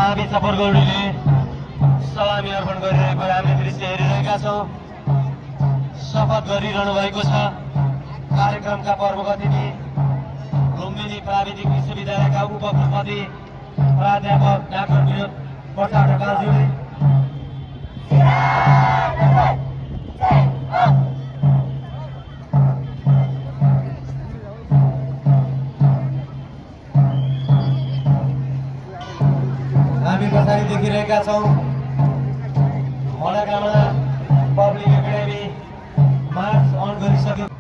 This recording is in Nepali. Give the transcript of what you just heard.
महावीर चपरगौडीले सलामी अर्पण गरिरहेको हामीले दृश्य हेरिरहेका छौँ। शपथ गरिरहनु भएको छ। कार्यक्रमका प्रमुख अतिथि लुम्बिनी प्राविधिक विश्वविद्यालयका उपकुलपति प्राध्यापक डाक्टर विनोद प्रसाद ढकालज्यूले हामी पछाडि देखिरहेका छौँ मनोकामना पब्लिक एकाडेमी मार्च अन गरिसक्यो।